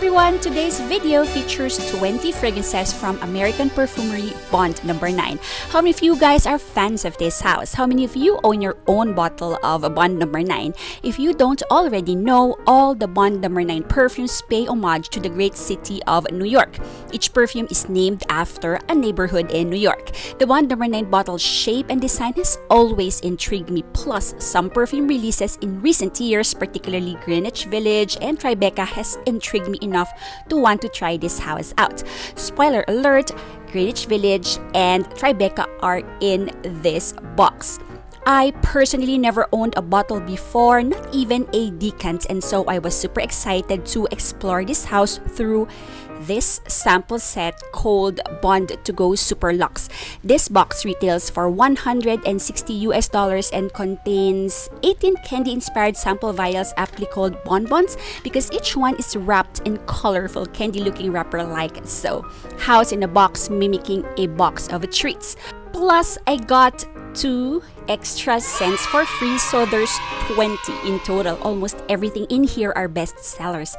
everyone! Today's video features 20 fragrances from American Perfumery Bond No. 9. How many of you guys are fans of this house? How many of you own your own bottle of Bond No. 9? If you don't already know, all the Bond No. 9 perfumes pay homage to the great city of New York. Each perfume is named after a neighborhood in New York. The Bond No. 9 bottle's shape and design has always intrigued me, plus some perfume releases in recent years, particularly Greenwich Village and Tribeca, has intrigued me enough to want to try this house out. Spoiler alert, Greenwich Village and Tribeca are in this box. I personally never owned a bottle before, not even a decant, and so I was super excited to explore this house through this sample set called Bond to Go Super Luxe. This box retails for $160 and contains 18 candy-inspired sample vials aptly called bonbons because each one is wrapped in colorful candy-looking wrapper like so. House in a box mimicking a box of treats. Plus, I got 2 extra scents for free, so there's 20 in total. Almost everything in here are best sellers.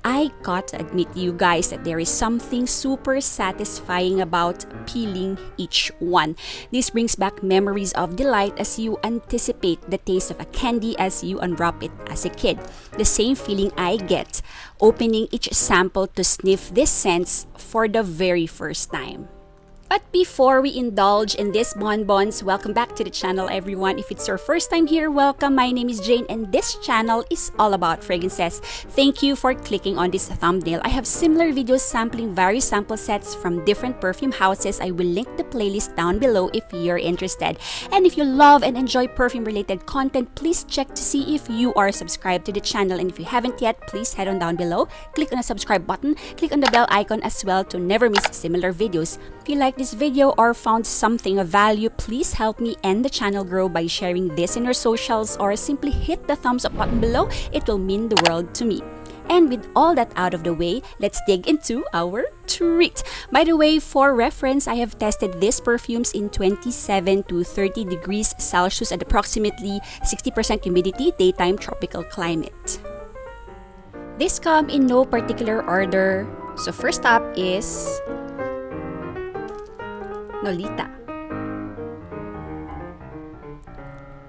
I gotta admit, you guys, that there is something super satisfying about peeling each one. This brings back memories of delight as you anticipate the taste of a candy as you unwrap it as a kid. The same feeling I get opening each sample to sniff these scents for the very first time. But before we indulge in these bonbons, welcome back to the channel, everyone. If it's your first time here, welcome. My name is Jane and this channel is all about fragrances. Thank you for clicking on this thumbnail. I have similar videos sampling various sample sets from different perfume houses. I will link the playlist down below if you're interested. And if you love and enjoy perfume related content, please check to see if you are subscribed to the channel. And if you haven't yet, please head on down below, click on the subscribe button, click on the bell icon as well to never miss similar videos. If you like this video or found something of value, please help me and the channel grow by sharing this in your socials or simply hit the thumbs up button below. It will mean the world to me. And with all that out of the way, let's dig into our treat. By the way, for reference, I have tested these perfumes in 27 to 30 degrees Celsius at approximately 60% humidity, daytime tropical climate. These come in no particular order. So first up is Nolita.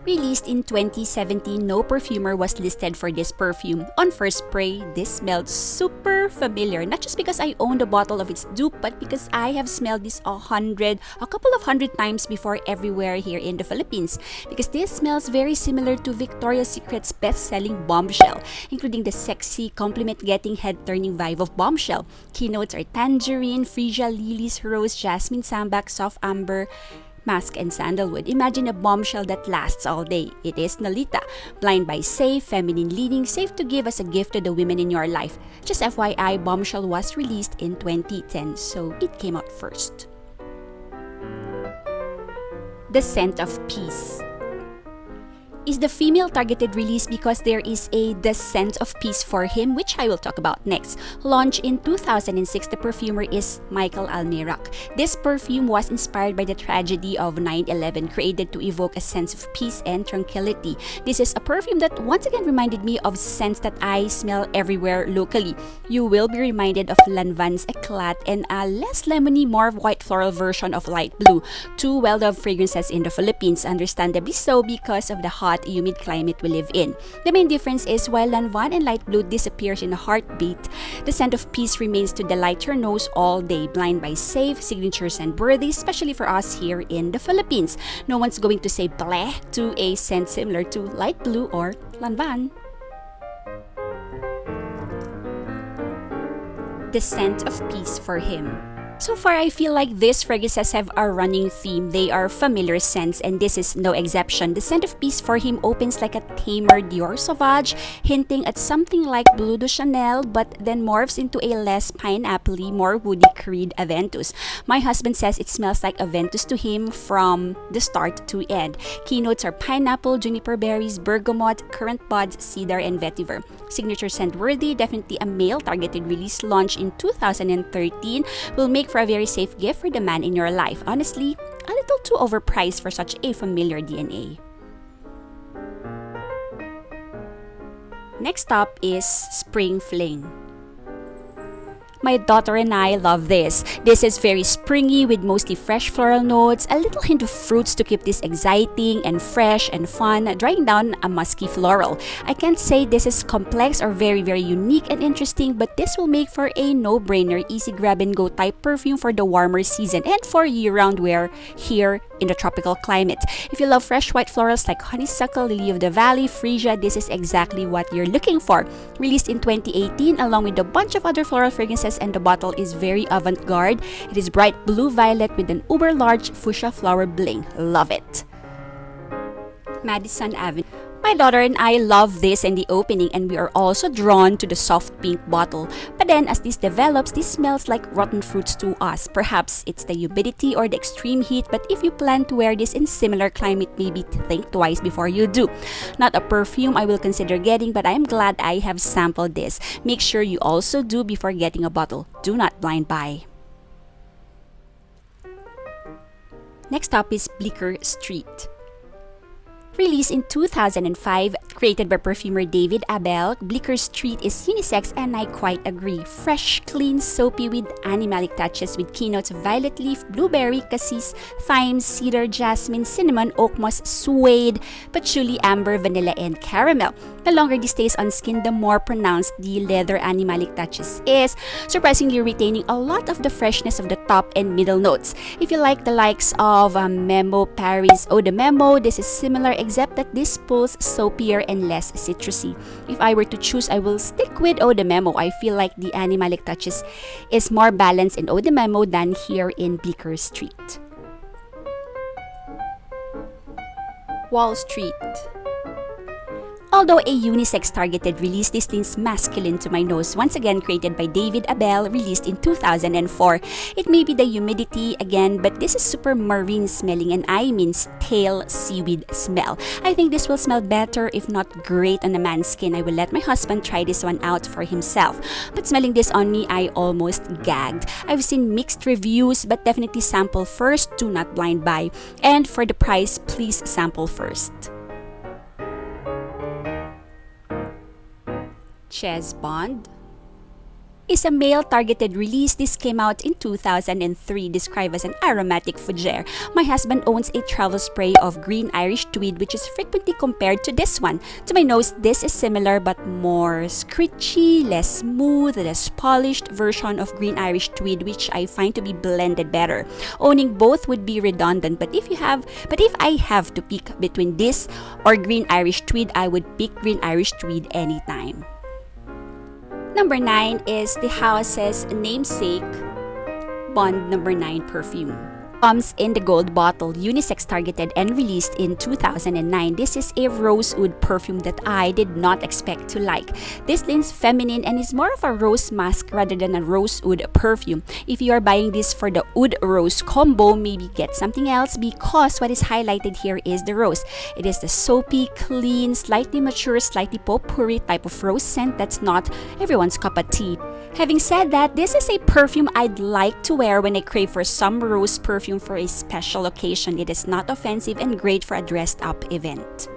Released in 2017, no perfumer was listed for this perfume. On first spray, this smelled super familiar. Not just because I owned a bottle of its dupe, but because I have smelled this a couple of hundred times before everywhere here in the Philippines. Because this smells very similar to Victoria's Secret's best-selling Bombshell, including the sexy, compliment-getting, head-turning vibe of Bombshell. Keynotes are tangerine, freesia, lilies, rose, jasmine, sambac, soft amber, musk, and sandalwood. Imagine a bombshell that lasts all day. It is Nolita. Blind by safe, feminine leaning, safe to give as a gift to the women in your life. Just FYI, Bombshell was released in 2010, so it came out first. The Scent of Peace is the female targeted release because there is a The Scent of Peace for him, which I will talk about next. Launched in 2006, the perfumer is Michael Almirac. This perfume was inspired by the tragedy of 9/11, created to evoke a sense of peace and tranquility. This is a perfume that once again reminded me of scents that I smell everywhere locally. You will be reminded of Lanvin's Eclat and a less lemony, more white floral version of Light Blue, 2 well-loved fragrances in the Philippines, understandably so because of the hot, humid climate we live in. The main difference is while Lanvin and Light Blue disappears in a heartbeat, the Scent of Peace remains to delight your nose all day. Blind by safe, signature scent worthy, especially for us here in the Philippines. No one's going to say bleh to a scent similar to Light Blue or Lanvin. The Scent of Peace for him. So far, I feel like these fragrances have a running theme. They are familiar scents, and this is no exception. The Scent of Peace for him opens like a tamer Dior Sauvage, hinting at something like Bleu de Chanel, but then morphs into a less pineapple-y, more woody Creed Aventus. My husband says it smells like Aventus to him from the start to end. Keynotes are pineapple, juniper berries, bergamot, currant buds, cedar, and vetiver. Signature scent worthy, definitely a male targeted release, launched in 2013, will make for a very safe gift for the man in your life. Honestly, a little too overpriced for such a familiar DNA. Next up is Spring Fling. My daughter and I love this. This is very springy with mostly fresh floral notes, a little hint of fruits to keep this exciting and fresh and fun, drying down a musky floral. I can't say this is complex or very unique and interesting, but this will make for a no-brainer, easy grab and go type perfume for the warmer season and for year-round wear here in the tropical climate. If you love fresh white florals like honeysuckle, lily of the valley, freesia, this is exactly what you're looking for. Released in 2018 along with a bunch of other floral fragrances, and the bottle is very avant-garde. It is bright blue-violet with an uber-large fuchsia flower bling. Love it. Madison Avenue. My daughter and I love this in the opening, and we are also drawn to the soft pink bottle. But then as this develops, this smells like rotten fruits to us. Perhaps it's the humidity or the extreme heat, but if you plan to wear this in similar climate, maybe think twice before you do. Not a perfume I will consider getting, but I am glad I have sampled this. Make sure you also do before getting a bottle. Do not blind buy. Next up is Bleecker Street. Released in 2005, created by perfumer David Abel, Bleecker Street is unisex and I quite agree. Fresh, clean, soapy with animalic touches with keynotes of violet leaf, blueberry, cassis, thyme, cedar, jasmine, cinnamon, oak moss, suede, patchouli, amber, vanilla, and caramel. The longer this stays on skin, the more pronounced the leather animalic touches is, surprisingly retaining a lot of the freshness of the top and middle notes. If you like the likes of Memo, Paris, Eau de Memo, this is similar except that this pulls soapier and less citrusy. If I were to choose, I will stick with Eau de Memo. I feel like the animalic touches is more balanced in Eau de Memo than here in Bleecker Street. Wall Street. Although a unisex targeted release, this leans masculine to my nose, once again created by David Abel, released in 2004. It may be the humidity again, but this is super marine smelling, and I mean stale seaweed smell. I think this will smell better, if not great, on a man's skin. I will let my husband try this one out for himself. But smelling this on me, I almost gagged. I've seen mixed reviews, but definitely sample first, do not blind buy. And for the price, please sample first. Chez Bond is a male-targeted release. This came out in 2003, described as an aromatic fougere. My husband owns a travel spray of green Irish tweed, which is frequently compared to this one. To my nose, this is similar but more scritchy, less smooth, less polished version of green Irish tweed, which I find to be blended better. Owning both would be redundant, but if I have to pick between this or green Irish tweed, I would pick green Irish tweed anytime. Number 9 is the house's namesake, Bond No. 9 perfume. Comes in the gold bottle, unisex targeted and released in 2009. This is a rosewood perfume that I did not expect to like. This leans feminine and is more of a rose mask rather than a rosewood perfume. If you are buying this for the oud rose combo, maybe get something else, because what is highlighted here is the rose. It is the soapy, clean, slightly mature, slightly potpourri type of rose scent that's not everyone's cup of tea. Having said that, this is a perfume I'd like to wear when I crave for some rose perfume for a special occasion. It is not offensive and great for a dressed up event.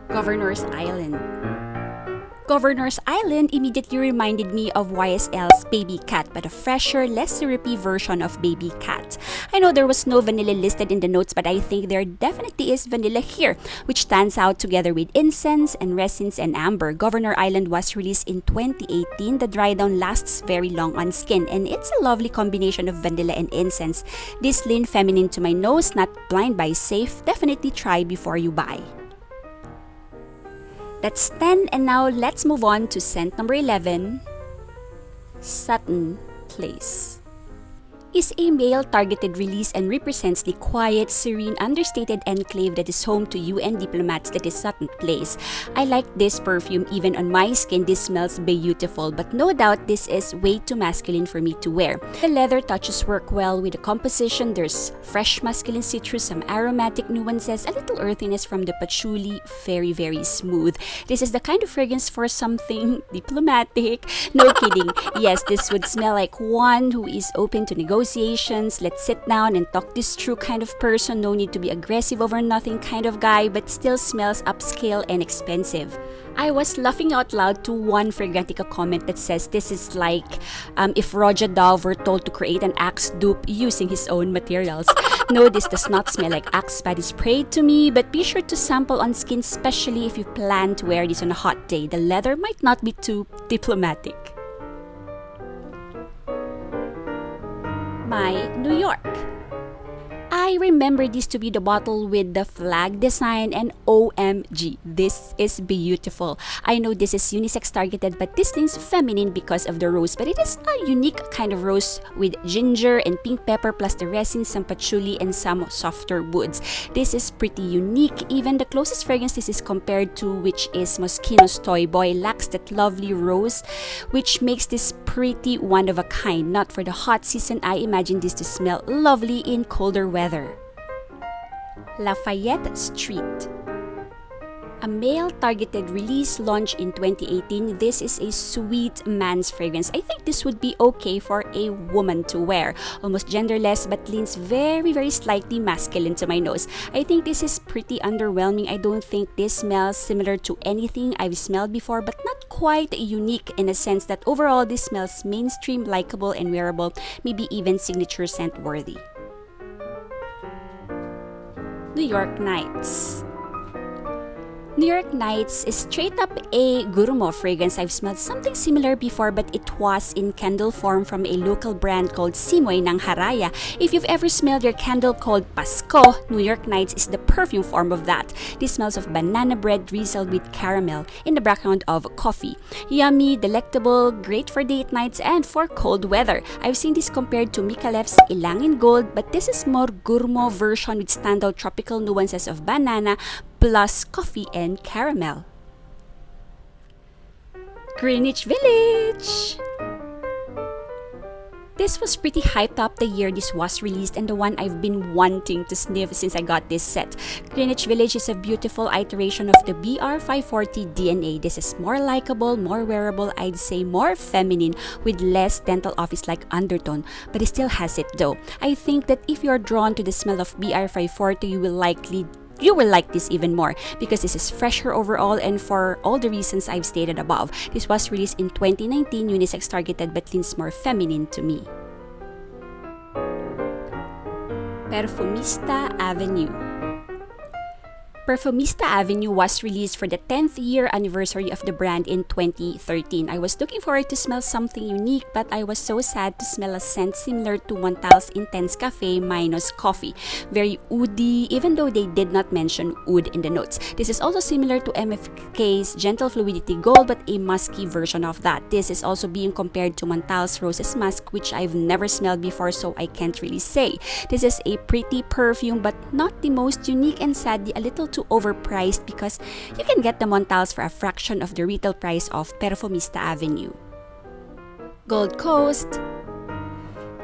Governor's Island. Governor's Island immediately reminded me of YSL's Baby Cat, but a fresher, less syrupy version of Baby Cat. I know there was no vanilla listed in the notes, but I think there definitely is vanilla here, which stands out together with incense and resins and amber. Governor Island was released in 2018. The dry down lasts very long on skin, and it's a lovely combination of vanilla and incense. This lean feminine to my nose, not blind buy safe. Definitely try before you buy. That's 10, and now let's move on to scent number 11, Sutton Place. Is a male-targeted release and represents the quiet, serene, understated enclave that is home to UN diplomats that is Sutton Place. I like this perfume. Even on my skin, this smells beautiful, but no doubt this is way too masculine for me to wear. The leather touches work well with the composition. There's fresh masculine citrus, some aromatic nuances, a little earthiness from the patchouli, very smooth. This is the kind of fragrance for something diplomatic. No kidding. Yes, this would smell like one who is open to negotiate negotiations, let's sit down and talk this through kind of person, no need to be aggressive over nothing kind of guy, but still smells upscale and expensive. I was laughing out loud to one Fragrantica comment that says this is like if Roger Daw were told to create an Axe dupe using his own materials. No, this does not smell like Axe body spray to me, but be sure to sample on skin, especially if you plan to wear this on a hot day. The leather might not be too diplomatic. My New York. I remember this to be the bottle with the flag design, and OMG, this is beautiful. I know this is unisex targeted, but this seems feminine because of the rose, but it is a unique kind of rose with ginger and pink pepper plus the resin, some patchouli, and some softer woods. This is pretty unique. Even the closest fragrance this is compared to, which is Moschino's Toy Boy, lacks that lovely rose, which makes this pretty one of a kind. Not for the hot season, I imagine this to smell lovely in colder weather. Lafayette Street. A male-targeted release launched in 2018. This is a sweet man's fragrance. I think this would be okay for a woman to wear. Almost genderless but leans very, very slightly masculine to my nose. I think this is pretty underwhelming. I don't think this smells similar to anything I've smelled before, but not quite unique in a sense that overall this smells mainstream, likable, and wearable, maybe even signature scent worthy. New York Nights. New York Nights is straight up a gourmand fragrance. I've smelled something similar before, but it was in candle form from a local brand called Simoy ng Haraya. If you've ever smelled your candle called Pasko, New York Nights is the perfume form of that. This smells of banana bread drizzled with caramel in the background of coffee. Yummy, delectable, great for date nights and for cold weather. I've seen this compared to Mikalef's Ilangin Gold, but this is more gourmand version with standout tropical nuances of banana plus coffee and caramel. Greenwich Village! This was pretty hyped up the year this was released and the one I've been wanting to sniff since I got this set. Greenwich Village is a beautiful iteration of the BR540 DNA. This is more likable, more wearable, I'd say more feminine, with less dental office-like undertone, but it still has it though. I think that if you're drawn to the smell of BR540, you will like this even more because this is fresher overall and for all the reasons I've stated above. This was released in 2019, unisex targeted but leans more feminine to me. Perfumista Avenue. Perfumista Avenue was released for the 10th year anniversary of the brand in 2013. I was looking forward to smell something unique, but I was so sad to smell a scent similar to Montal's Intense Cafe minus coffee. Very oody, even though they did not mention oud in the notes. This is also similar to MFK's Gentle Fluidity Gold, but a musky version of that. This is also being compared to Montal's Roses Musk, which I've never smelled before, so I can't really say. This is a pretty perfume, but not the most unique, and sadly a little too overpriced because you can get the Montals for a fraction of the retail price of Perfumista Avenue. Gold Coast.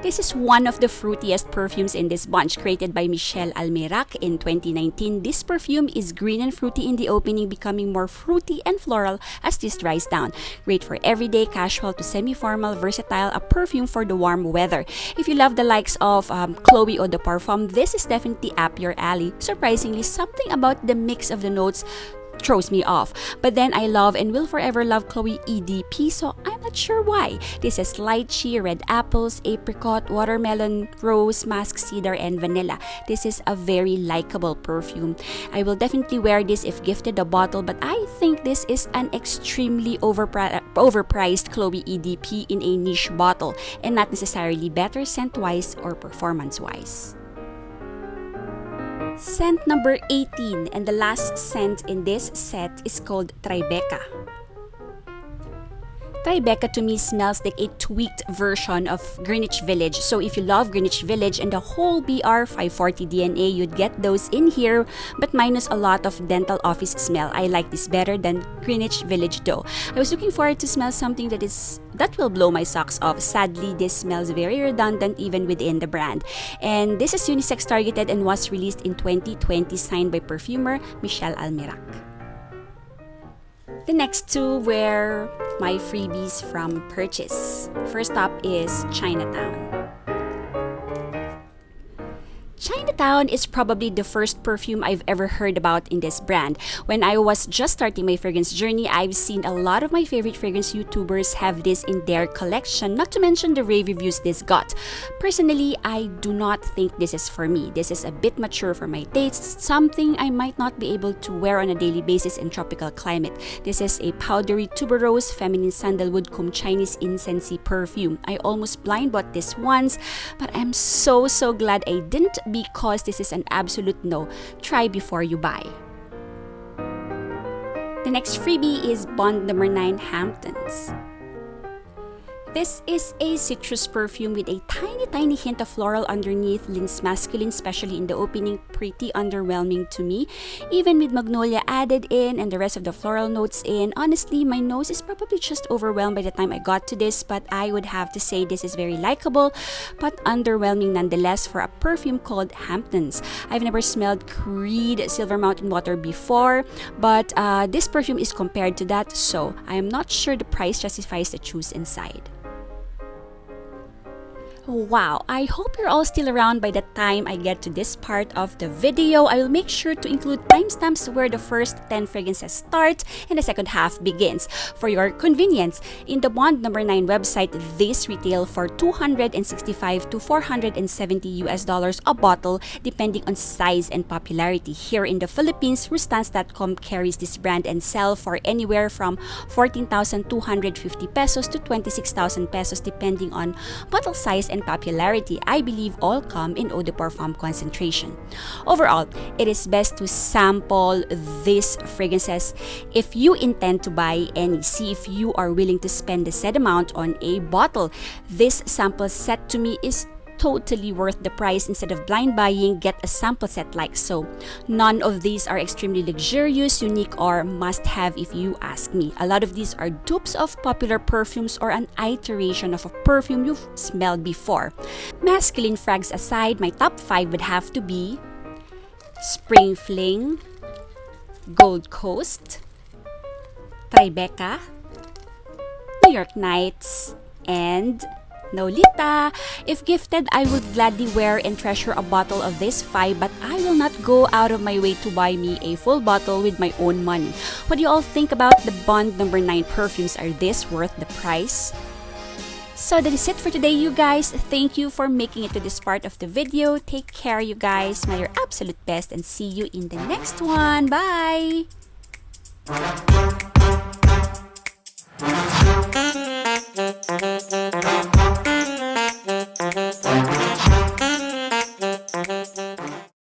This is one of the fruitiest perfumes in this bunch, created by Michel Almirac in 2019. This perfume is green and fruity in the opening, becoming more fruity and floral as this dries down. Great for everyday, casual to semi-formal, versatile, a perfume for the warm weather. If you love the likes of Chloe Eau de Parfum, this is definitely up your alley. Surprisingly, something about the mix of the notes throws me off. But then I love and will forever love Chloe EDP, so I'm not sure why. This is lychee, red apples, apricot, watermelon, rose, musk, cedar, and vanilla. This is a very likable perfume. I will definitely wear this if gifted a bottle, but I think this is an extremely overpriced Chloe EDP in a niche bottle and not necessarily better scent-wise or performance-wise. Scent number 18, and the last scent in this set is called Tribeca. Tribeca to me smells like a tweaked version of Greenwich Village. So if you love Greenwich Village and the whole BR540 DNA, you'd get those in here, but minus a lot of dental office smell. I like this better than Greenwich Village though. I was looking forward to smell something that will blow my socks off. Sadly, this smells very redundant even within the brand. And this is unisex targeted and was released in 2020, signed by perfumer Michel Almirac. The next two were my freebies from purchase. First up is Chinatown. Chinatown is probably the first perfume I've ever heard about in this brand. When I was just starting my fragrance journey, I've seen a lot of my favorite fragrance YouTubers have this in their collection, not to mention the rave reviews this got. Personally, I do not think this is for me. This is a bit mature for my tastes, something I might not be able to wear on a daily basis in tropical climate. This is a powdery tuberose feminine sandalwood cum Chinese incensey perfume. I almost blind bought this once, but I'm so glad I didn't, because this is an absolute no. Try before you buy. The next freebie is Bond number 9 Hamptons. This is a citrus perfume with a tiny hint of floral underneath, leans masculine, especially in the opening, pretty underwhelming to me. Even with magnolia added in and the rest of the floral notes in, honestly, my nose is probably just overwhelmed by the time I got to this, but I would have to say this is very likable, but underwhelming nonetheless for a perfume called Hamptons. I've never smelled Creed Silver Mountain Water before, but this perfume is compared to that, so I am not sure the price justifies the choose inside. Wow, I hope you're all still around by the time I get to this part of the video. I will make sure to include timestamps where the first 10 fragrances start and the second half begins. For your convenience, in the Bond number 9 website, these retail for $265 to $470 a bottle depending on size and popularity. Here in the Philippines, Rustans.com carries this brand and sell for anywhere from 14,250 pesos to 26,000 pesos depending on bottle size and popularity. I believe all come in eau de parfum concentration. Overall, it is best to sample these fragrances if you intend to buy any. See if you are willing to spend the said amount on a bottle. This sample set to me is totally worth the price. Instead of blind buying, get a sample set like so. None of these are extremely luxurious, unique, or must-have if you ask me. A lot of these are dupes of popular perfumes or an iteration of a perfume you've smelled before. Masculine frags aside, my top 5 would have to be Spring Fling, Gold Coast, Tribeca, New York Nights, and Nolita. If gifted, I would gladly wear and treasure a bottle of this 5, but I will not go out of my way to buy me a full bottle with my own money. What do you all think about the Bond number 9 perfumes? Are this worth the price? So that is it for today, you guys. Thank you for making it to this part of the video. Take care, you guys. Smell your absolute best and see you in the next one. Bye!